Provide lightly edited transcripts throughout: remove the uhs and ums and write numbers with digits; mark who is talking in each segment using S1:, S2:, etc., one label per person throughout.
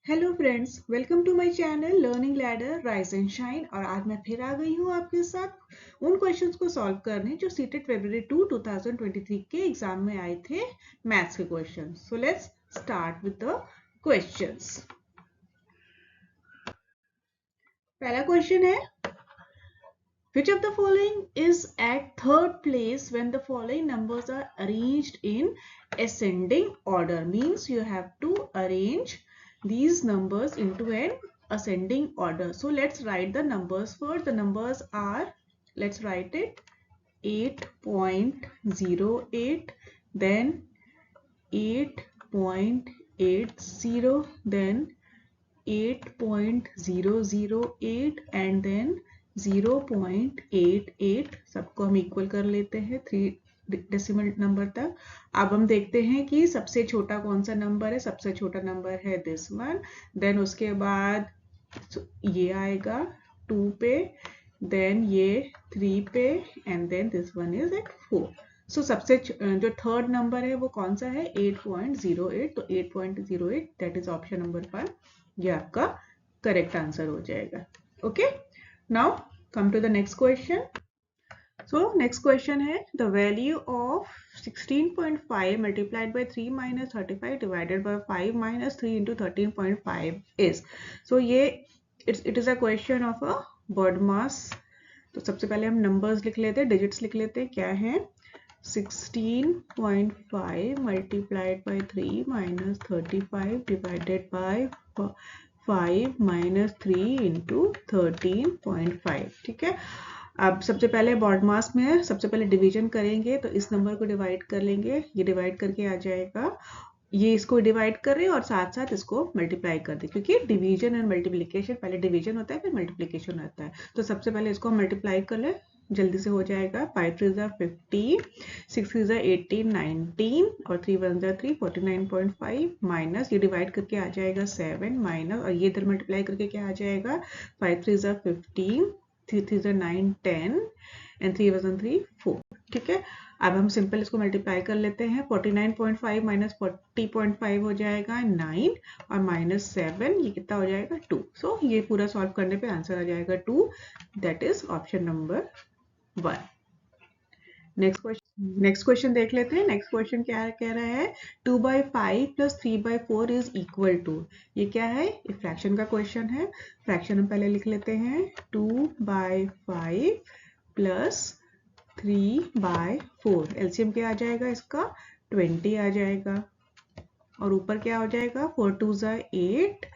S1: Hello friends, welcome to my channel learning ladder rise and shine. और आज मैं फिर आ गई हूँ आपके साथ उन क्वेश्चंस को सॉल्व करने जो सीटेट फरवरी 2023 के एग्जाम में आए थे, मैथ्स के questions. So let's start with the questions. पहला क्वेश्चन है, which of the following is at third place when the following numbers are arranged in ascending order? Means you have to arrange these numbers into an ascending order. So let's write the numbers first. The numbers are, let's write it, 8.08, then 8.80, then 8.008 and then 0.88। सबको हम equal कर लेते हैं 3 decimal number तक। अब हम देखते हैं कि सबसे छोटा कौन सा नंबर है। सबसे छोटा नंबर है दिस वन। देन उसके बाद ये आएगा 2 पे, देन ये 3 पे and then this one is at 4। So सबसे जो थर्ड नंबर है वो कौन सा है? 8.08। तो 8.08 दैट इज ऑप्शन नंबर 1। ये आपका करेक्ट आंसर हो जाएगा। Okay, now come to the next question. So next question है, the value of 16.5 multiplied by 3 minus 35 divided by 5 minus 3 into 13.5 इज। सो ये it is a question of a BODMAS। तो सबसे पहले हम नंबर्स लिख लेते हैं, डिजिट्स लिख लेते हैं। क्या है? 16.5 multiplied by 3 minus 35 divided by 5 minus 3 into 13.5। ठीक है, अब सबसे पहले BODMAS में है, सबसे पहले डिवीजन करेंगे तो इस नंबर को डिवाइड कर लेंगे। ये डिवाइड करके आ जाएगा, ये इसको डिवाइड कर रहे हैं और साथ साथ इसको मल्टीप्लाई कर दे, क्योंकि डिवीजन एंड मल्टीप्लिकेशन पहले डिवीजन होता है फिर मल्टीप्लिकेशन होता है। तो सबसे पहले इसको मल्टीप्लाई कर ले, जल्दी से हो जाएगा। 5 3 15, 6 3 18 19 और 3 1 3 49.5 माइनस ये डिवाइड करके आ जाएगा 7 माइनस, और ये इधर मल्टीप्लाई करके क्या आ जाएगा? 5 3 15, 3 3 9 10 एंड 3 1 3 4। ठीक है, अब हम सिंपल इसको मल्टीप्लाई कर लेते हैं। 49.5 माइनस 40.5 हो जाएगा 9 और माइनस 7, ये कितना हो जाएगा? 2। सो ये पूरा सॉल्व करने पे आंसर आ जाएगा 2। That is option number 1। Next question देख लेते हैं। नेक्स्ट क्वेश्चन क्या कह रहा है? 2/5 प्लस 3/4 इज इक्वल टू। ये क्या है? ये फ्रैक्शन का क्वेश्चन है। फ्रैक्शन हम पहले लिख लेते हैं, 2/5 प्लस 3/4। एलसीएम क्या आ जाएगा इसका? 20 आ जाएगा। और ऊपर क्या हो जाएगा? 4 2 8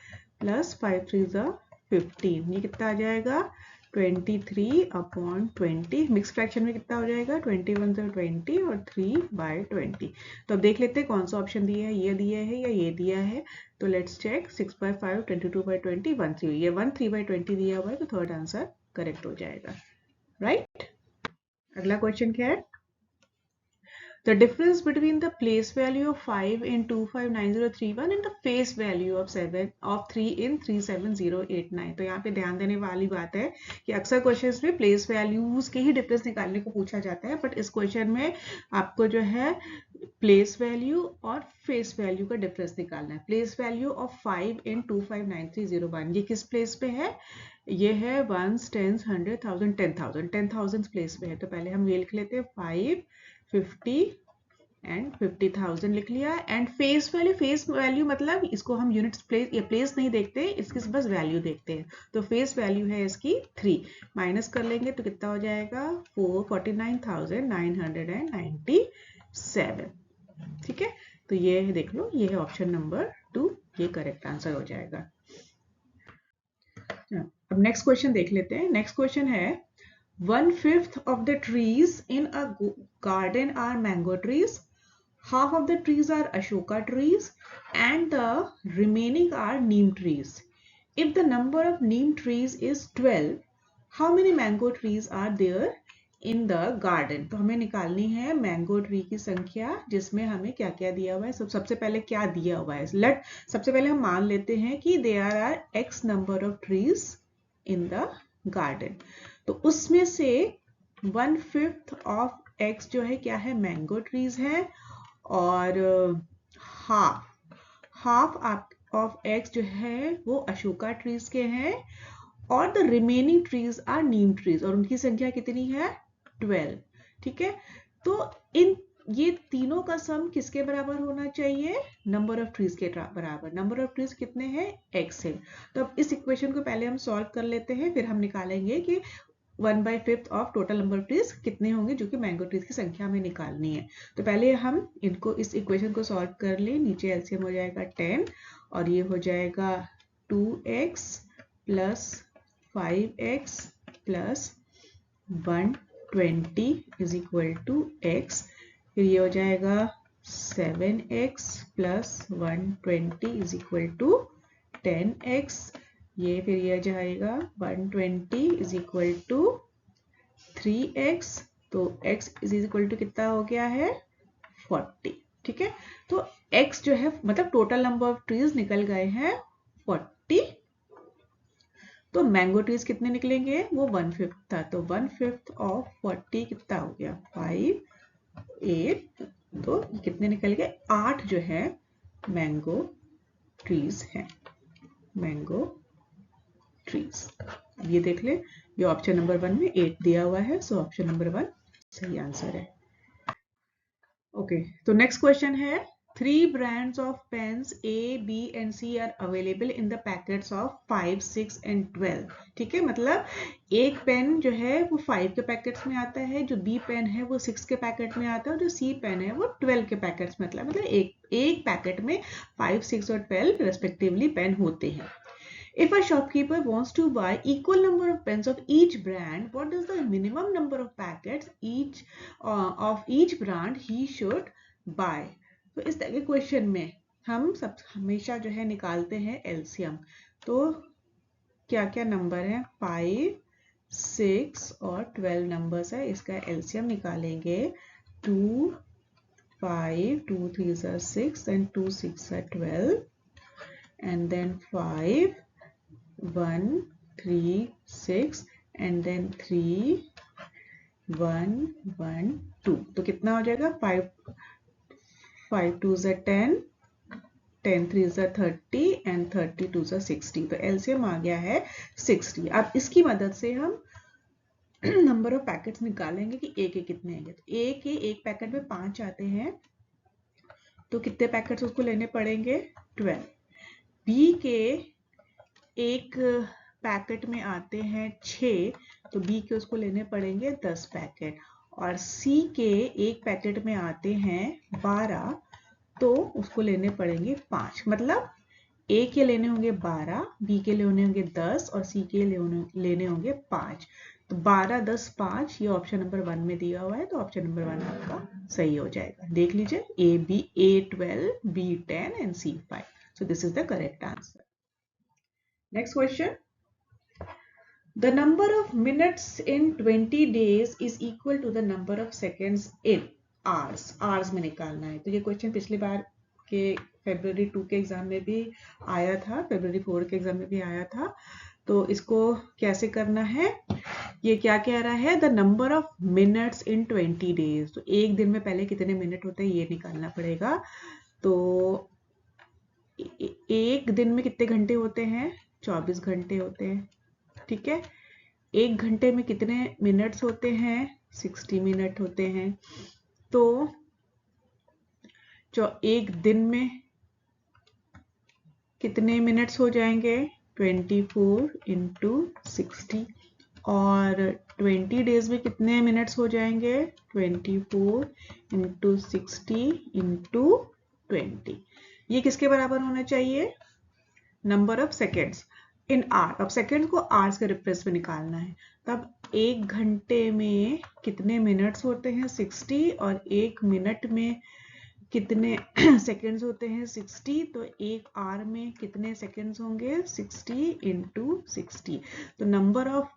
S1: प्लस 5 3 15। ये कितना आ जाएगा? 23/20। मिक्स फ्रैक्शन में कितना हो जाएगा? 21 20 और 3/20। तो अब देख लेते हैं कौन सा ऑप्शन दिया है, ये दिया है या ये दिया है। तो लेट्स चेक। 6/5 22/20 1 3, ये 1 3/20 दिया हुआ है, तो थर्ड आंसर करेक्ट हो जाएगा। राइट, अगला क्वेश्चन क्या है? The difference between the place value of 5 in 259031 and the face value of 3 in 37089। तो यहाँ पे ध्यान देने वाली बात है कि अक्सर क्वेश्चंस में प्लेस वैल्यूज के ही डिफरेंस निकालने को पूछा जाता है, बट इस क्वेश्चन में आपको जो है प्लेस वैल्यू और फेस वैल्यू का डिफरेंस निकालना है। प्लेस वैल्यू ऑफ 5 in 259301, ये किस प्लेस पे है? ये है 1s 10s 100 1000 10,000 10,000 प्लेस पे है। तो पहले हम ये लिख लेते हैं 5 50 एंड 50,000 लिख लिया। एंड फेस वैल्यू मतलब इसको हम यूनिट्स प्लेस या प्लेस नहीं देखते, इसकी बस वैल्यू देखते हैं। तो फेस वैल्यू है इसकी 3, माइनस कर लेंगे तो कितना हो जाएगा? 49,997। ठीक है, तो ये देख लो, ये है ऑप्शन नंबर 2, ये करेक्ट आंसर हो जाएगा। अब नेक्स्ट क्वेश्चन देख लेते हैं। नेक्स्ट क्वेश्चन है, 1/5 of the trees in a garden are mango trees, half of the trees are ashoka trees, and the remaining are neem trees. If the number of neem trees is 12, how many mango trees are there in the garden? तो हमें निकालनी है mango tree की संख्या, जिसमें हमें क्या क्या दिया हुआ है। सबसे पहले क्या दिया हुआ है, सबसे पहले हम मान लेते हैं कि there are x number of trees in the garden। तो उसमें से 1/5 ऑफ x जो है क्या है? मैंगो ट्रीज है, और हाफ ऑफ एक्स जो है वो अशोका ट्रीज के हैं और the remaining trees are neem trees और उनकी संख्या कितनी है 12। ठीक है, तो इन ये तीनों का सम किसके बराबर होना चाहिए, नंबर ऑफ ट्रीज के बराबर। नंबर ऑफ ट्रीज कितने हैं, एक्स है। तो अब इस इक्वेशन को पहले हम सॉल्व कर लेते हैं, फिर हम निकालेंगे कि 1/5 of total number of trees कितने होंगे जो कि मैंगो ट्रीज की संख्या में निकालनी है। तो पहले हम इनको इस इक्वेशन को सॉल्व कर लें। नीचे एलसीएम हो जाएगा 10 और ये हो जाएगा 2x plus 5x plus 120 is equal to x। फिर ये हो जाएगा 7x plus 120 is equal to 10x। ये फिर ये जाएगा 120 इज इक्वल टू 3x। तो x इज इक्वल टू कितना हो गया है 40। ठीक है, तो x जो है मतलब टोटल नंबर ऑफ ट्रीज निकल गए हैं 40। तो मैंगो ट्रीज कितने निकलेंगे, वो 1/5 था। तो 1/5 ऑफ 40 कितना हो गया 5 8। तो कितने निकल गए 8 जो है मैंगो ट्रीज हैं, मैंगो ट्रीज। अब ये देख ले, ये ऑप्शन नंबर 1 में 8 दिया हुआ है, सो ऑप्शन नंबर 1 सही आंसर है। ओके, तो नेक्स्ट क्वेश्चन है 3 brands of pens A, B and C are available in the packets of 5, 6 and 12। ठीक है, मतलब एक पेन जो है वो 5 के पैकेट्स में आता है, जो B पेन है वो 6 के पैकेट में आता है और जो C पेन है वो 12 के पैकेट्स में आता है। मतलब एक पैकेट में 5, 6 और 12 रेस्पेक्टिवली पेन होते हैं। If a shopkeeper wants to buy equal number of pens of each brand, what is the minimum number of packets of each brand he should buy? तो इस तरह के क्वेश्चन में हम सब हमेशा जो है निकालते हैं एलसीएम। तो क्या क्या नंबर है 5, 6 और 12 नंबर्स है, इसका एलसीएम निकालेंगे 2, 5, 2 3 are 6 and 2 6 are 12 and then 5, 1 3 6 and then 3 1 1 2। तो कितना हो जाएगा 5 2s are 10, 10 3s are 30 and 30 2s are 60। तो एलसीएम आ गया है 60। अब इसकी मदद से हम नंबर ऑफ पैकेट्स निकालेंगे कि ए के कितने आएंगे। तो ए के एक पैकेट में 5 आते हैं, तो कितने पैकेट्स उसको लेने पड़ेंगे 12। बी के एक पैकेट में आते हैं 6, तो बी के उसको लेने पड़ेंगे 10 पैकेट। और सी के एक पैकेट में आते हैं 12, तो उसको लेने पड़ेंगे 5। मतलब ए के लेने होंगे 12, बी के लेने होंगे 10 और सी के लेने होंगे 5। तो 12 10 5 ये ऑप्शन नंबर 1 में दिया हुआ है, तो ऑप्शन नंबर 1 आपका सही हो जाएगा। देख लीजिए A 12, B 10 and C 5। So this is the correct answer. Next question. The number of minutes in 20 days is equal to the number of seconds in hours. Hours में निकालना है। तो ये क्वेश्चन पिछली बार के February 2 के एग्जाम में भी आया था, February 4 के एग्जाम में भी आया था। तो इसको कैसे करना है, ये क्या कह रहा है the number of minutes in 20 days. तो एक दिन में पहले कितने मिनट होते हैं ये निकालना पड़ेगा। तो एक दिन में कितने घंटे होते हैं 24 घंटे होते हैं। ठीक है, एक घंटे में कितने मिनट्स होते हैं 60 मिनट होते हैं। तो जो एक दिन में कितने मिनट्स हो जाएंगे 24 इंटू 60 और 20 डेज में कितने मिनट्स हो जाएंगे 24 इंटू 60 इंटू 20। ये किसके बराबर होना चाहिए number of seconds in hour. अब सेकेंड को आवर्स के रिप्लेस में निकालना है। तब एक घंटे में कितने मिनट्स होते हैं 60 और एक मिनट में कितने सेकेंड्स होते हैं 60। तो एक आवर में कितने सेकेंड्स होंगे 60 इंटू 60। तो नंबर ऑफ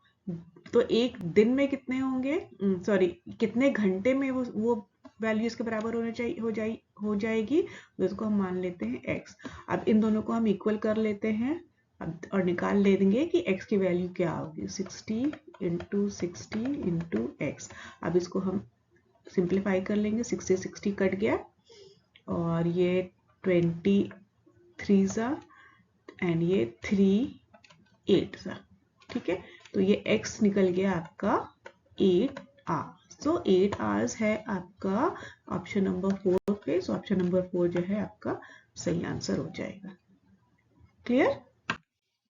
S1: तो एक दिन में कितने होंगे सॉरी कितने घंटे में वो वैल्यू इसके बराबर होना चाहिए हो जाएगी। तो इसको हम मान लेते हैं x। अब इन दोनों को हम इक्वल कर लेते हैं अब और निकाल ले देंगे कि x की वैल्यू क्या होगी 60 इंटू 60 इंटू एक्स। अब इसको हम सिंप्लीफाई कर लेंगे 60 कट गया और ये 23 ज़ा एंड ये 3 8 सा, ठीक है। तो ये x निकल गया आपका 8 आवर। सो 8 आवर्स है आपका ऑप्शन नंबर 4 पे। सो ऑप्शन नंबर 4 जो है आपका सही आंसर हो जाएगा। Clear?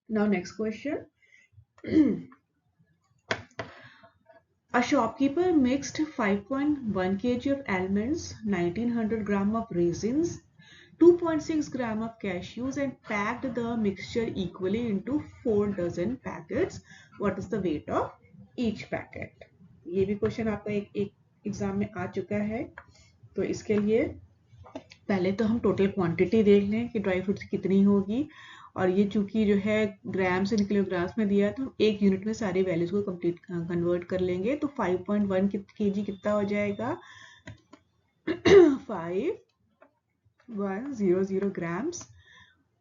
S1: Now next question. A shopkeeper mixed 5.1 kg of almonds, 1900 gram of raisins, 2.6 gram of cashews and packed the mixture equally into 4 dozen packets. What is the weight of each packet? ये भी question आपका एक exam में आ चुका है। तो इसके लिए पहले तो हम टोटल क्वांटिटी देख लें कि ड्राई फ्रूट्स कितनी होगी, और ये चूंकि जो है ग्राम से किलोग्राम्स में दिया है तो हम एक यूनिट में सारी वैल्यूज को कंप्लीट कन्वर्ट कर लेंगे। तो 5.1 kg कितना हो जाएगा? 5100 ग्राम्स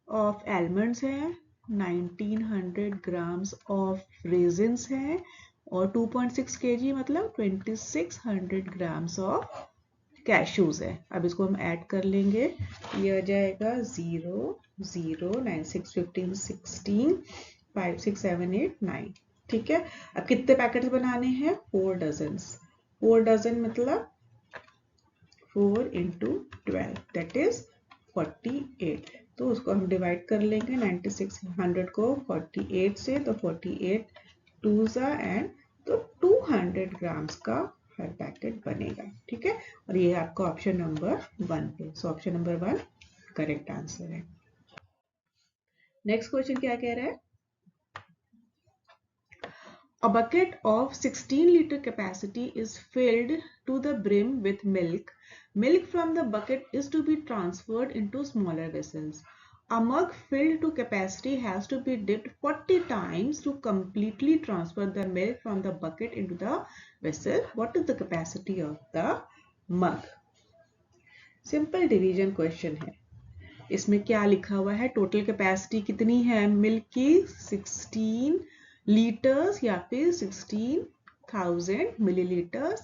S1: ऑफ एलमंड्स है, 1900 ग्राम्स ऑफ रेजिन्स है, और 2.6 kg मतलब 2600 ग्राम्स ऑफ कैशूज है। अब इसको हम ऐड कर लेंगे। ये आ जाएगा 0 0 9 6 15 16 5 6 7 8 9, ठीक है। अब कितने पैकेट्स बनाने हैं? 4 डजन्स। 4 डजन मतलब 4 into 12 दैट इज 48। तो उसको हम डिवाइड कर लेंगे 9600 को 48 से, तो 48 2 एंड तो 200 ग्राम्स का हर पैकेट बनेगा, ठीक है। और ये आपका ऑप्शन नंबर 1 पे। So option number 1 correct answer है। नेक्स्ट क्वेश्चन क्या कह रहा है? A bucket of 16-liter capacity is filled to the brim with milk. Milk from the bucket is to be transferred into smaller vessels. A mug filled to capacity has to be dipped 40 times to completely transfer the milk from the bucket into the vessel. What is the capacity of the mug? Simple division question है। इसमें क्या लिखा हुआ है? Total capacity कितनी है milk की? 16 litres या फिर 16,000 मिलीलीटर्स,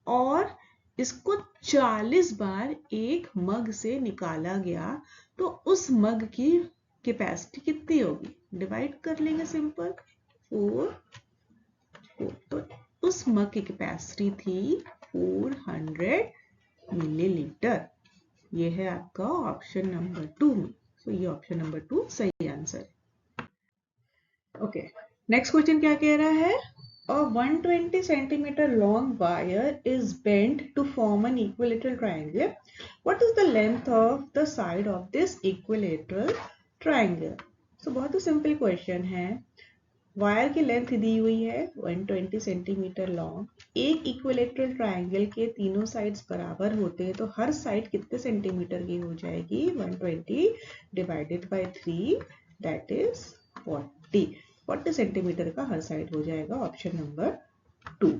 S1: और इसको 40 बार एक मग से निकाला गया, तो उस मग की कैपेसिटी कितनी होगी? डिवाइड कर लेंगे सिंपल 4। तो उस मग की कैपेसिटी थी 400 मिलीलीटर। ये है आपका ऑप्शन नंबर 2 में। तो ये ऑप्शन नंबर 2 सही आंसर है। ओके, नेक्स्ट क्वेश्चन क्या कह रहा है? A 120 centimeter long wire is bent to form an equilateral triangle. What is the length of the side of this equilateral triangle? So बहुत ही सिंपल क्वेश्चन है। Wire की length दी हुई है 120 सेंटीमीटर लॉन्ग। एक इक्विलेटरल ट्रायंगल के तीनों sides बराबर होते हैं, तो हर साइड कितने सेंटीमीटर की हो जाएगी? 120 divided by 3 that is 40 centimetre का हर साइड हो जाएगा। Option number 2।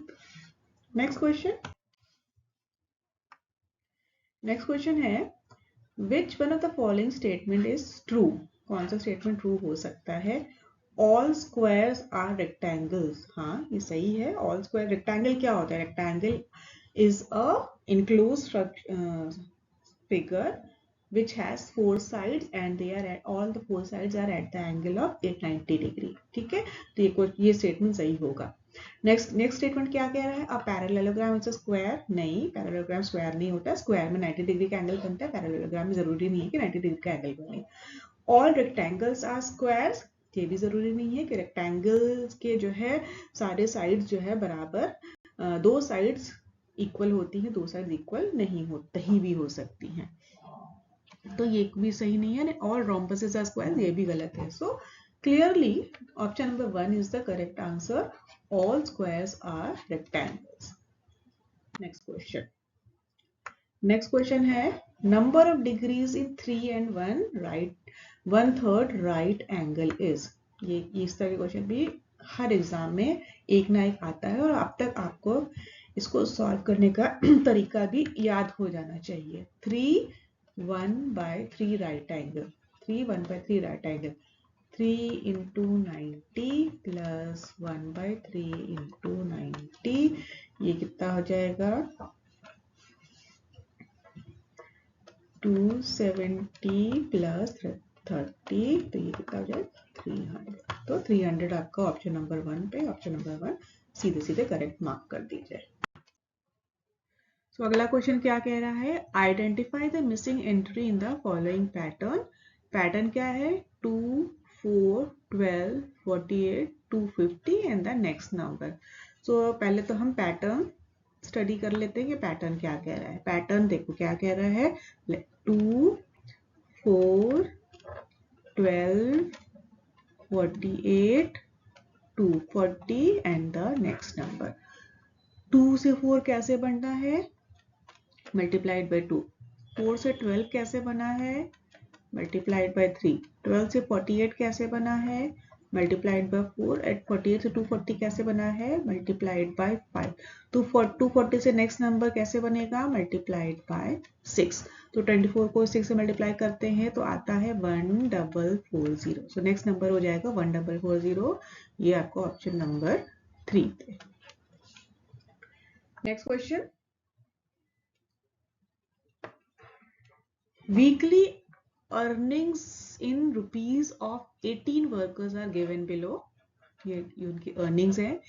S1: नेक्स्ट क्वेश्चन है which one of the following statement is true? कौन सा स्टेटमेंट ट्रू हो सकता है? All squares are rectangles. हाँ, ये सही है। ऑल स्क्वायर, रेक्टेंगल क्या होता है? Rectangle is a enclosed figure which has 4 sides and they are at all the 4 sides are at the angle of 890 degree, ठीक है। तो ये स्टेटमेंट सही होगा। नेक्स्ट स्टेटमेंट क्या कह रहा है? A parallelogram is a square. नहीं, पैरेललोग्राम स्क्वायर नहीं होता। स्क्वायर में 90 डिग्री का एंगल बनता है, पैरेललोग्राम में जरूरी नहीं है कि 90 डिग्री का एंगल बने। ऑल रेक्टेंगल्स आर स्क्वायर्स, ये भी जरूरी नहीं है कि रेक्टेंगल्स के जो है सारे साइड्स जो है बराबर, दो साइड्स इक्वल होती हैं, दो साइड्स इक्वल नहीं होती ही भी हो सकती हैं, तो ये भी सही नहीं है। ऑल रोम्बसेस आर स्क्वायर, ये भी गलत है। So clearly option number 1 is the correct answer. All squares are rectangles. Next question है number of degrees in 3 and 1/3 right angle is. ये इस तरह के क्वेश्चन भी हर एग्जाम में एक ना एक आता है, और अब तक आपको इसको सॉल्व करने का तरीका भी याद हो जाना चाहिए। 3 1/3 right angle, 3 1/3 right angle, 3 into 90 plus 1/3 into 90, ये कितना हो जाएगा? 270 plus 30, तो ये कितना हो जाए 300। तो 300 आपका ऑप्शन नंबर 1 पे, ऑप्शन नंबर 1 सीधे सीधे करेक्ट मार्क कर दीजिए। सो अगला क्वेश्चन क्या कह रहा है, identify the missing entry in the following pattern. Pattern क्या है, 2, 4, 12, 48, 250 एंड द नेक्स्ट नंबर। सो पहले तो हम पैटर्न स्टडी कर लेते हैं कि पैटर्न क्या कह रहा है। पैटर्न देखो क्या कह रहा है, 2, 4, 12, 48, 240 एंड द नेक्स्ट नंबर। 2 से 4 कैसे बनता है, मल्टीप्लाइड बाय 2। 4 से 12 कैसे बना है, मल्टीप्लाइड बाय 3। 12 से 48 कैसे बना है, मल्टीप्लाइड बाय 4। एट 48 से 240 कैसे बना है, मल्टीप्लाइड बाय 5। तो 240 से नेक्स्ट नंबर कैसे बनेगा, मल्टीप्लाइड बाय 6। तो 24 को 6 से मल्टीप्लाई करते हैं तो आता है 1440। सो नेक्स्ट नंबर हो जाएगा 1440। ये आपका ऑप्शन नंबर 3 पे। Next question, weekly earnings in rupees of 18 workers are given below। ये उनकी earnings है।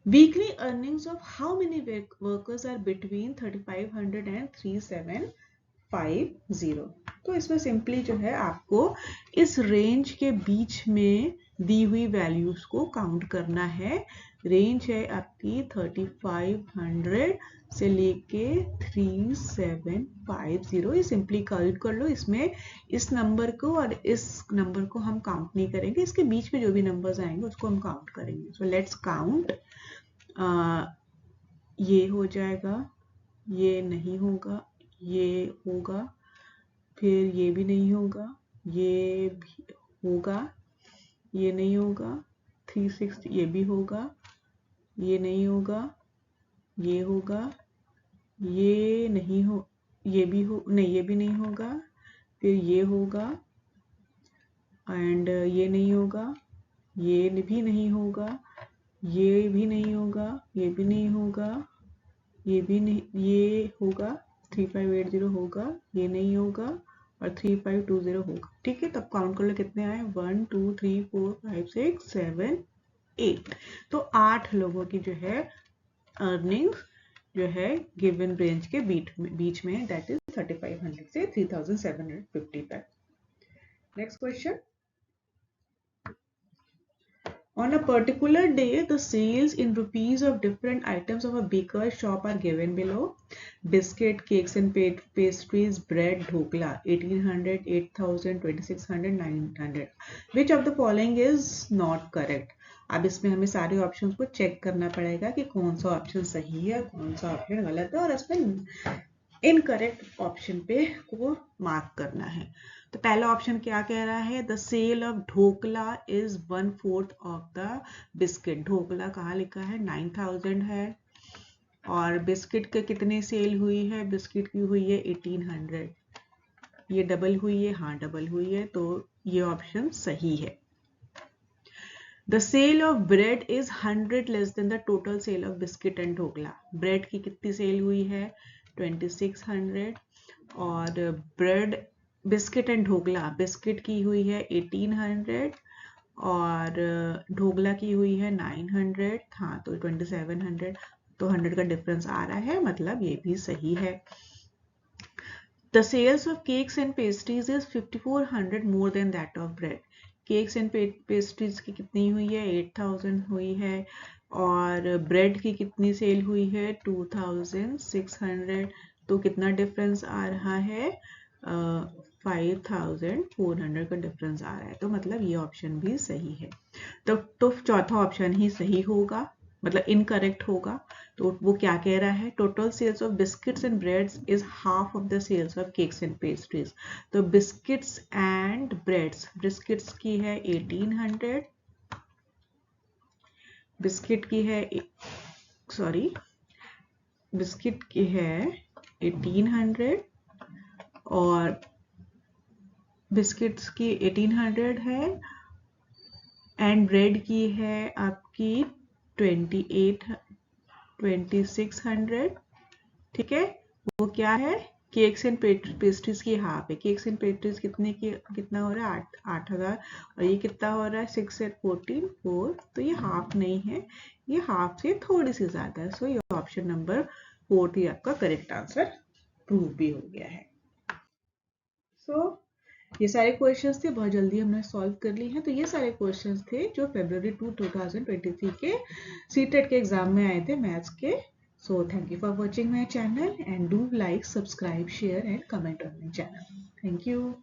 S1: weekly earnings of how many workers are between 3500 and 3750। तो इसमें सिंपली जो है आपको इस रेंज के बीच में दी हुई वैल्यूज को काउंट करना है। रेंज है आपकी 3500 से लेके 3750। ये सिंपली काउंट कर लो। इसमें इस नंबर को और इस नंबर को हम काउंट नहीं करेंगे, इसके बीच में जो भी नंबर्स आएंगे उसको हम काउंट करेंगे। So let's count. ये हो जाएगा, ये नहीं होगा, ये होगा, फिर ये भी नहीं होगा, ये भी होगा, ये नहीं होगा, 360 ये भी होगा, ये नहीं होगा, ये होगा, ये नहीं हो, ये भी हो नहीं, ये भी नहीं होगा, फिर ये होगा एंड ये नहीं होगा, ये भी नहीं होगा, ये भी नहीं होगा, ये भी नहीं होगा, ये भी नहीं, ये होगा 3580 होगा, ये नहीं होगा और 3520 होगा। ठीक है, तब काउंट कर लो कितने आए, 1 2 3 4 5 6 7 8। तो 8 लोगों की जो है अर्निंग्स जो है गिवन रेंज के बीच में दैट इज 3500 से 3750 तक। Next question, on a particular day the sales in rupees of different items of a baker's shop are given below। biscuit, cakes and pastries, bread, dhokla 1800, 8000, 2600, 900। which of the following is not correct। अब इसमें हमें सारे options को check करना पड़ेगा कि कौन सा ऑप्शन सही है, कौन सा ऑप्शन गलत है, और इसमें इनकरेक्ट ऑप्शन पे को मार्क करना है। तो पहला ऑप्शन क्या कह रहा है, the sale of dhokla is 1/4 of the biscuit. ढोकला कहाँ लिखा है, 9000 है, और बिस्किट के कितने सेल हुई है, बिस्किट की हुई है 1800। ये डबल हुई है, हाँ डबल हुई है, तो ये ऑप्शन सही है। The sale of bread is 100 less than the total sale of biscuit and dhokla. Bread की कितनी सेल हुई है, 2600, और bread biscuit and dhokla, biscuit की हुई है 1800 और ढोकला की हुई है 900। हाँ, तो 2700, तो 100 का डिफरेंस आ रहा है, मतलब ये भी सही है। The sales of cakes and pastries is 5400 more than that of bread. Cakes and pastries की कितनी हुई है, 8000 हुई है, और ब्रेड की कितनी सेल हुई है, 2600। तो कितना डिफरेंस आ रहा है, 5400 का डिफरेंस आ रहा है, तो मतलब ये ऑप्शन भी सही है। तो चौथा ऑप्शन ही सही होगा, मतलब इनकरेक्ट होगा। तो वो क्या कह रहा है, total sales of biscuits and breads is half of the sales of cakes and pastries. तो बिस्किट्स एंड ब्रेड्स, बिस्किट्स की है 1800, बिस्किट की है बिस्किट की है 1800 और बिस्किट्स की 1800 है, एंड ब्रेड की है आपकी 2600। ठीक है, वो क्या है, केक्स एंड पेस्ट्रीज की हाफ है। केक्स एंड पेस्ट्रीज कितना हो रहा है 8,000 और ये कितना हो रहा है 6 एंड 14 4, तो ये हाफ नहीं है, ये हाफ से थोड़ी सी ज्यादा है। सो ये ऑप्शन नंबर 4 ही आपका करेक्ट आंसर प्रूव भी हो गया है। सो ये सारे क्वेश्चंस थे, बहुत जल्दी हमने सॉल्व कर लिए हैं। तो ये सारे क्वेश्चंस थे जो February 2 2023 के सीटेट के एग्जाम में आए थे मैथ्स के। So thank you for watching my channel and do like, subscribe, share and comment on my channel. Thank you.